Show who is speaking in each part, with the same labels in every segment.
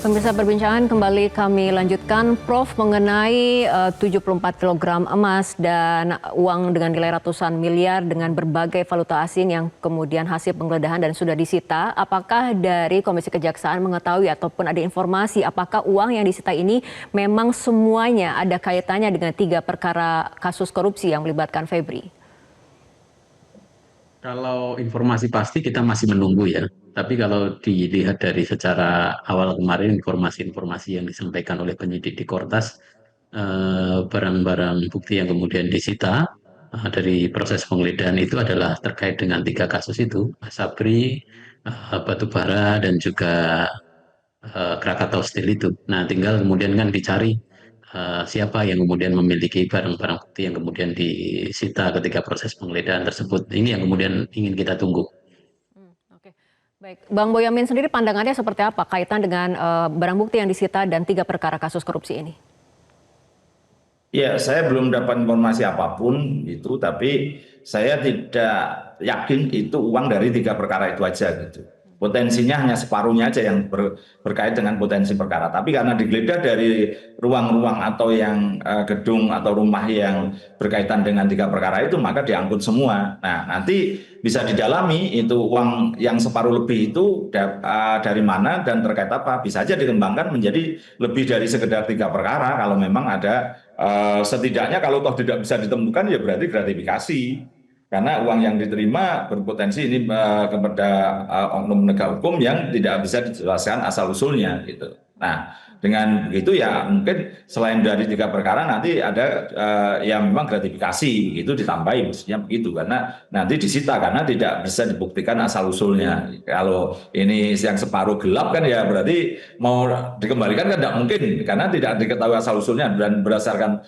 Speaker 1: Pemirsa, perbincangan kembali kami lanjutkan, Prof, mengenai 74 kg emas dan uang dengan nilai ratusan miliar dengan berbagai valuta asing yang kemudian hasil penggeledahan dan sudah disita. Apakah dari Komisi Kejaksaan mengetahui ataupun ada informasi apakah uang yang disita ini memang semuanya ada kaitannya dengan 3 perkara kasus korupsi yang melibatkan Febri?
Speaker 2: Kalau informasi pasti kita masih menunggu ya. Tapi kalau dilihat dari secara awal kemarin informasi-informasi yang disampaikan oleh penyidik di Kortas, barang-barang bukti yang kemudian disita dari proses penggeledahan itu adalah terkait dengan 3 kasus itu, Asabri, Batubara, dan juga Krakatau Steel itu. Nah, tinggal kemudian kan dicari siapa yang kemudian memiliki barang-barang bukti yang kemudian disita ketika proses penggeledahan tersebut. Ini yang kemudian ingin kita tunggu.
Speaker 1: Oke, baik. Bang Boyamin sendiri pandangannya seperti apa kaitan dengan barang bukti yang disita dan 3 perkara kasus korupsi ini?
Speaker 3: Ya, saya belum dapat informasi apapun itu, tapi saya tidak yakin itu uang dari 3 perkara itu aja gitu. Potensinya hanya separuhnya aja yang berkait dengan potensi perkara. Tapi karena digeledah dari ruang-ruang atau yang gedung atau rumah yang berkaitan dengan 3 perkara itu, maka diangkut semua. Nah, nanti bisa didalami itu uang yang separuh lebih itu dari mana dan terkait apa. Bisa saja dikembangkan menjadi lebih dari sekedar 3 perkara kalau memang ada. Setidaknya kalau toh tidak bisa ditemukan ya berarti gratifikasi karena uang yang diterima berpotensi ini kepada oknum penegak hukum yang tidak bisa dijelaskan asal usulnya gitu. Nah, dengan begitu ya mungkin selain dari 3 perkara nanti ada yang memang gratifikasi itu ditambahi mestinya begitu karena nanti disita karena tidak bisa dibuktikan asal usulnya. Kalau ini yang separuh gelap kan ya berarti mau dikembalikan kan tidak mungkin karena tidak diketahui asal usulnya dan berdasarkan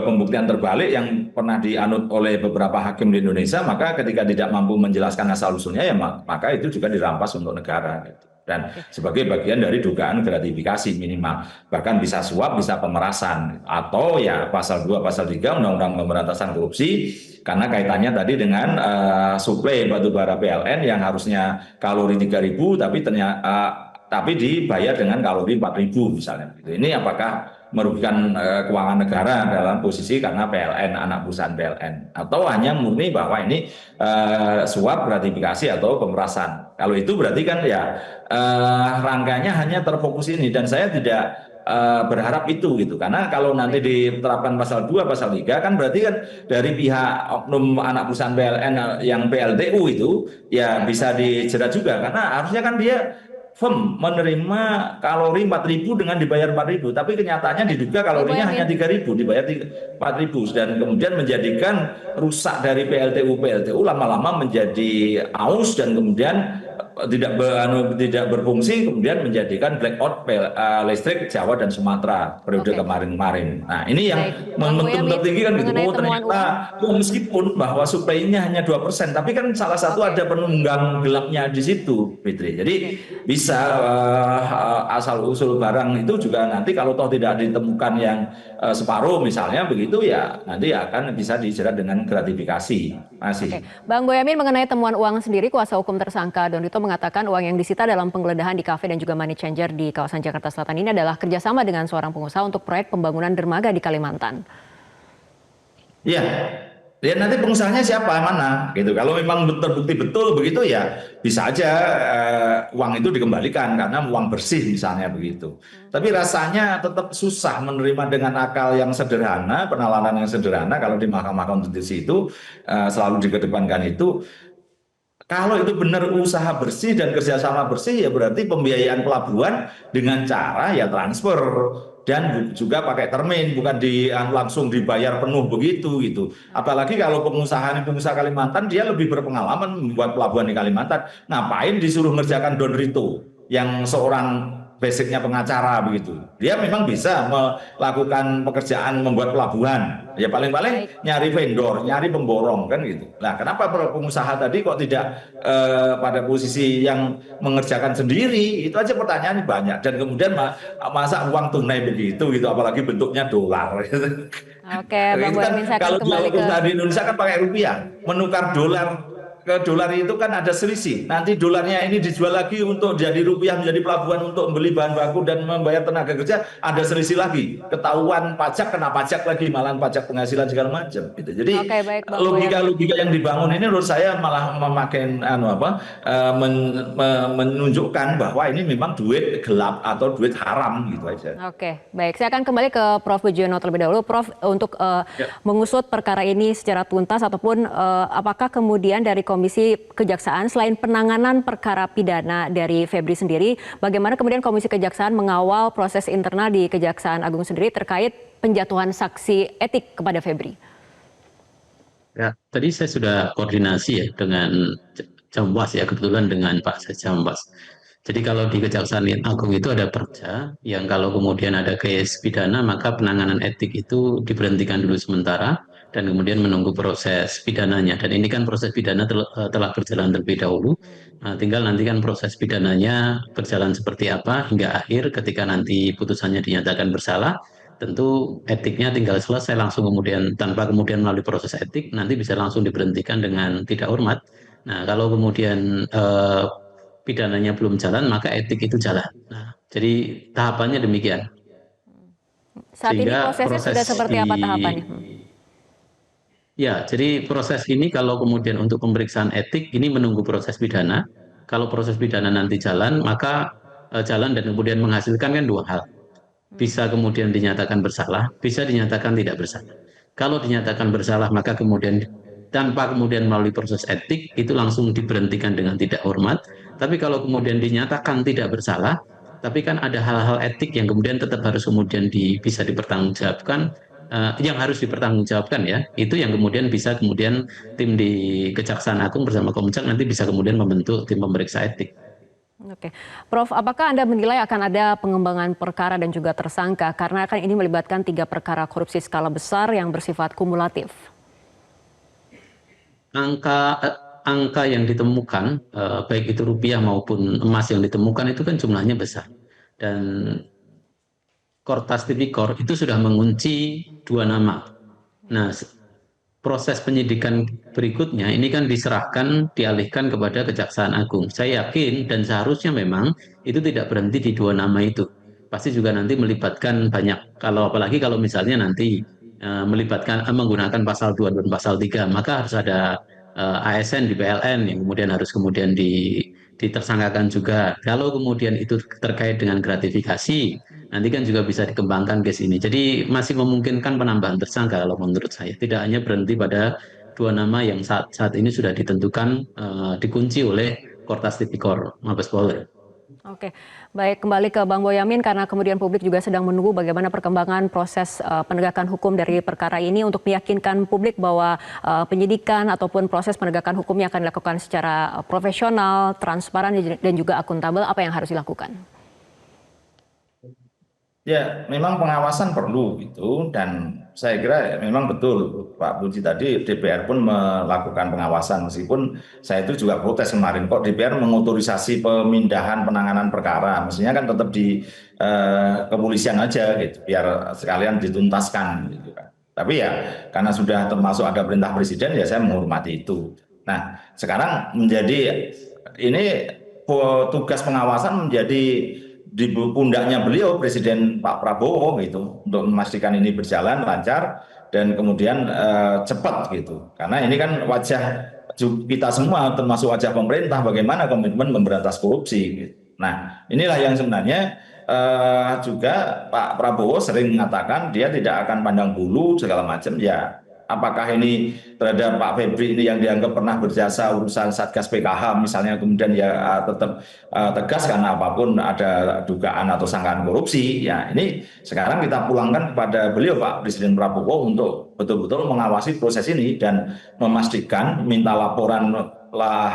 Speaker 3: pembuktian terbalik yang pernah dianut oleh beberapa hakim di Indonesia, maka ketika tidak mampu menjelaskan asal usulnya ya maka itu juga dirampas untuk negara gitu. Dan sebagai bagian dari dugaan gratifikasi minimal, bahkan bisa suap, bisa pemerasan, atau ya pasal 2, pasal 3 Undang-Undang Pemberantasan Korupsi, karena kaitannya tadi dengan suplai batubara PLN yang harusnya kalori 3.000 tapi dibayar dengan kalori 4.000 misalnya. Ini apakah merugikan keuangan negara dalam posisi karena PLN, anak perusahaan PLN, atau hanya murni bahwa ini suap, gratifikasi atau pemerasan. Kalau itu berarti kan ya rangkanya hanya terfokus ini dan saya tidak berharap itu gitu karena kalau nanti diterapkan pasal 2, pasal 3 kan berarti kan dari pihak oknum anak perusahaan PLN yang PLTU itu ya bisa dijerat juga karena harusnya kan dia firm menerima kalori 4.000 dengan dibayar 4.000, tapi kenyataannya diduga kalorinya hanya 3.000 dibayar 4.000 dan kemudian menjadikan rusak dari PLTU lama-lama menjadi aus dan kemudian tidak berfungsi kemudian menjadikan blackout listrik Jawa dan Sumatera periode kemarin-kemarin. Nah, ini yang momentum tertinggi kan gitu. Oh, ternyata meskipun bahwa suplainya hanya 2%, tapi kan salah satu ada penunggang gelapnya di situ, Fitri. Jadi bisa asal usul barang itu juga nanti kalau toh tidak ditemukan yang separuh misalnya begitu ya nanti akan bisa dijerat dengan gratifikasi. Masih.
Speaker 1: Bang Boyamin, mengenai temuan uang sendiri, kuasa hukum tersangka Donito mengatakan uang yang disita dalam penggeledahan di kafe dan juga money changer di kawasan Jakarta Selatan ini adalah kerjasama dengan seorang pengusaha untuk proyek pembangunan dermaga di Kalimantan.
Speaker 3: Iya, ya nanti pengusahanya siapa mana gitu. Kalau memang terbukti betul begitu ya bisa aja uang itu dikembalikan karena uang bersih misalnya begitu. Tapi rasanya tetap susah menerima dengan akal yang sederhana, penalaran yang sederhana kalau di Mahkamah Konstitusi itu selalu dikedepankan itu. Kalau itu benar usaha bersih dan kerjasama bersih ya berarti pembiayaan pelabuhan dengan cara ya transfer dan juga pakai termin bukan langsung dibayar penuh begitu gitu. Apalagi kalau pengusaha Kalimantan dia lebih berpengalaman membuat pelabuhan di Kalimantan. Ngapain disuruh ngerjakan Don Rito yang seorang basicnya pengacara begitu. Dia memang bisa melakukan pekerjaan membuat pelabuhan. Ya paling-paling nyari vendor, nyari pemborong kan gitu. Nah, kenapa pengusaha tadi kok tidak pada posisi yang mengerjakan sendiri? Itu aja pertanyaannya banyak. Dan kemudian masa uang tunai begitu gitu, apalagi bentuknya dolar.
Speaker 1: Oke, Bang Boyamin, saya akan
Speaker 3: kalau
Speaker 1: kembali ke
Speaker 3: di Indonesia kan pakai rupiah, menukar dolar ke dolar itu kan ada selisih. Nanti dolarnya ini dijual lagi untuk jadi rupiah menjadi pelabuhan untuk membeli bahan baku dan membayar tenaga kerja, ada selisih lagi. Ketahuan pajak, kena pajak lagi, malahan pajak penghasilan segala macam. Gitu. Jadi
Speaker 1: Oke, baik, Bang
Speaker 3: logika-logika yang dibangun ini menurut saya malah memakai menunjukkan bahwa ini memang duit gelap atau duit haram gitu aja.
Speaker 1: Oke, baik. Saya akan kembali ke Prof. Budiono terlebih dahulu. Prof, untuk mengusut perkara ini secara tuntas ataupun apakah kemudian dari Komisi Kejaksaan selain penanganan perkara pidana dari Febri sendiri, bagaimana kemudian Komisi Kejaksaan mengawal proses internal di Kejaksaan Agung sendiri terkait penjatuhan sanksi etik kepada Febri?
Speaker 2: Ya, tadi saya sudah koordinasi ya dengan Jambas ya, kebetulan dengan Pak Jambas. Jadi kalau di Kejaksaan Agung itu ada perda yang kalau kemudian ada case pidana maka penanganan etik itu diberhentikan dulu sementara dan kemudian menunggu proses pidananya. Dan ini kan proses pidana telah berjalan terlebih dahulu. Nah, tinggal nanti kan proses pidananya berjalan seperti apa hingga akhir ketika nanti putusannya dinyatakan bersalah. Tentu etiknya tinggal selesai langsung kemudian tanpa kemudian melalui proses etik nanti bisa langsung diberhentikan dengan tidak hormat. Nah, kalau kemudian pidananya belum jalan, maka etik itu jalan. Nah, jadi tahapannya demikian.
Speaker 1: Saat ini
Speaker 2: Sehingga
Speaker 1: prosesnya
Speaker 2: proses
Speaker 1: sudah seperti apa tahapannya?
Speaker 2: Ya, jadi proses ini kalau kemudian untuk pemeriksaan etik ini menunggu proses pidana. Kalau proses pidana nanti jalan, maka jalan dan kemudian menghasilkan kan dua hal. Bisa kemudian dinyatakan bersalah, bisa dinyatakan tidak bersalah. Kalau dinyatakan bersalah, maka kemudian tanpa kemudian melalui proses etik itu langsung diberhentikan dengan tidak hormat. Tapi kalau kemudian dinyatakan tidak bersalah, tapi kan ada hal-hal etik yang kemudian tetap harus kemudian bisa dipertanggungjawabkan, yang harus dipertanggungjawabkan ya. Itu yang kemudian bisa kemudian tim di Kejaksaan Agung bersama Komjak nanti bisa kemudian membentuk tim pemeriksa etik.
Speaker 1: Oke, Prof, apakah Anda menilai akan ada pengembangan perkara dan juga tersangka karena kan ini melibatkan 3 perkara korupsi skala besar yang bersifat kumulatif?
Speaker 2: Angka yang ditemukan, baik itu rupiah maupun emas yang ditemukan itu kan jumlahnya besar. Dan Kortas Tipikor itu sudah mengunci 2 nama. Nah, proses penyidikan berikutnya ini kan dialihkan kepada Kejaksaan Agung. Saya yakin dan seharusnya memang itu tidak berhenti di 2 nama itu. Pasti juga nanti melibatkan banyak, apalagi kalau misalnya nanti melibatkan menggunakan pasal 2 dan pasal 3, maka harus ada ASN di PLN yang kemudian harus kemudian ditersangkakan juga. Kalau kemudian itu terkait dengan gratifikasi, nanti kan juga bisa dikembangkan case ini. Jadi masih memungkinkan penambahan tersangka kalau menurut saya. Tidak hanya berhenti pada 2 nama yang saat ini sudah ditentukan dikunci oleh Kortas Tipikor Mabes Polri.
Speaker 1: Oke, baik, kembali ke Bang Boyamin karena kemudian publik juga sedang menunggu bagaimana perkembangan proses penegakan hukum dari perkara ini untuk meyakinkan publik bahwa penyidikan ataupun proses penegakan hukumnya akan dilakukan secara profesional, transparan dan juga akuntabel. Apa yang harus dilakukan?
Speaker 3: Ya, memang pengawasan perlu gitu dan saya kira memang betul Pak Puji tadi DPR pun melakukan pengawasan meskipun saya itu juga protes kemarin kok DPR mengotorisasi pemindahan penanganan perkara mestinya kan tetap di kepolisian aja gitu biar sekalian dituntaskan gitu kan. Tapi ya karena sudah termasuk ada perintah presiden ya saya menghormati itu. Nah, sekarang menjadi ini tugas pengawasan menjadi di pundaknya beliau Presiden Pak Prabowo gitu untuk memastikan ini berjalan lancar dan kemudian cepat gitu karena ini kan wajah kita semua termasuk wajah pemerintah bagaimana komitmen memberantas korupsi gitu. Nah inilah yang sebenarnya juga Pak Prabowo sering mengatakan dia tidak akan pandang bulu segala macam ya. Apakah ini terhadap Pak Febri ini yang dianggap pernah berjasa urusan Satgas PKH misalnya kemudian ya tetap tegas karena apapun ada dugaan atau sangkaan korupsi ya ini sekarang kita pulangkan kepada beliau Pak Presiden Prabowo untuk betul-betul mengawasi proses ini dan memastikan minta laporan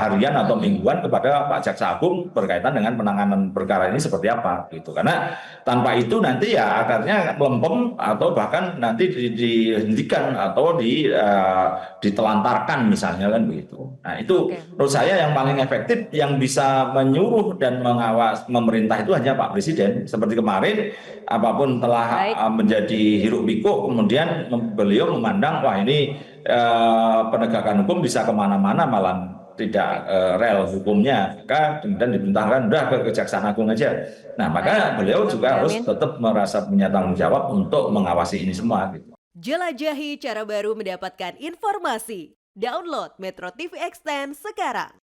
Speaker 3: harian atau mingguan kepada Pak Jaksa Agung berkaitan dengan penanganan perkara ini seperti apa gitu karena tanpa itu nanti ya akarnya melempem atau bahkan nanti dihentikan atau ditelantarkan misalnya kan begitu. Nah itu menurut saya yang paling efektif yang bisa menyuruh dan mengawas pemerintah itu hanya Pak Presiden seperti kemarin apapun telah menjadi hiruk pikuk kemudian beliau memandang wah ini penegakan hukum bisa kemana-mana malah tidak rel hukumnya, maka kemudian dibentangkan udah ke Kejaksaan Agung aja. Nah, maka beliau juga harus tetap merasa punya tanggung jawab untuk mengawasi ini semua. Gitu.
Speaker 4: Jelajahi cara baru mendapatkan informasi. Download Metro TV Extend sekarang.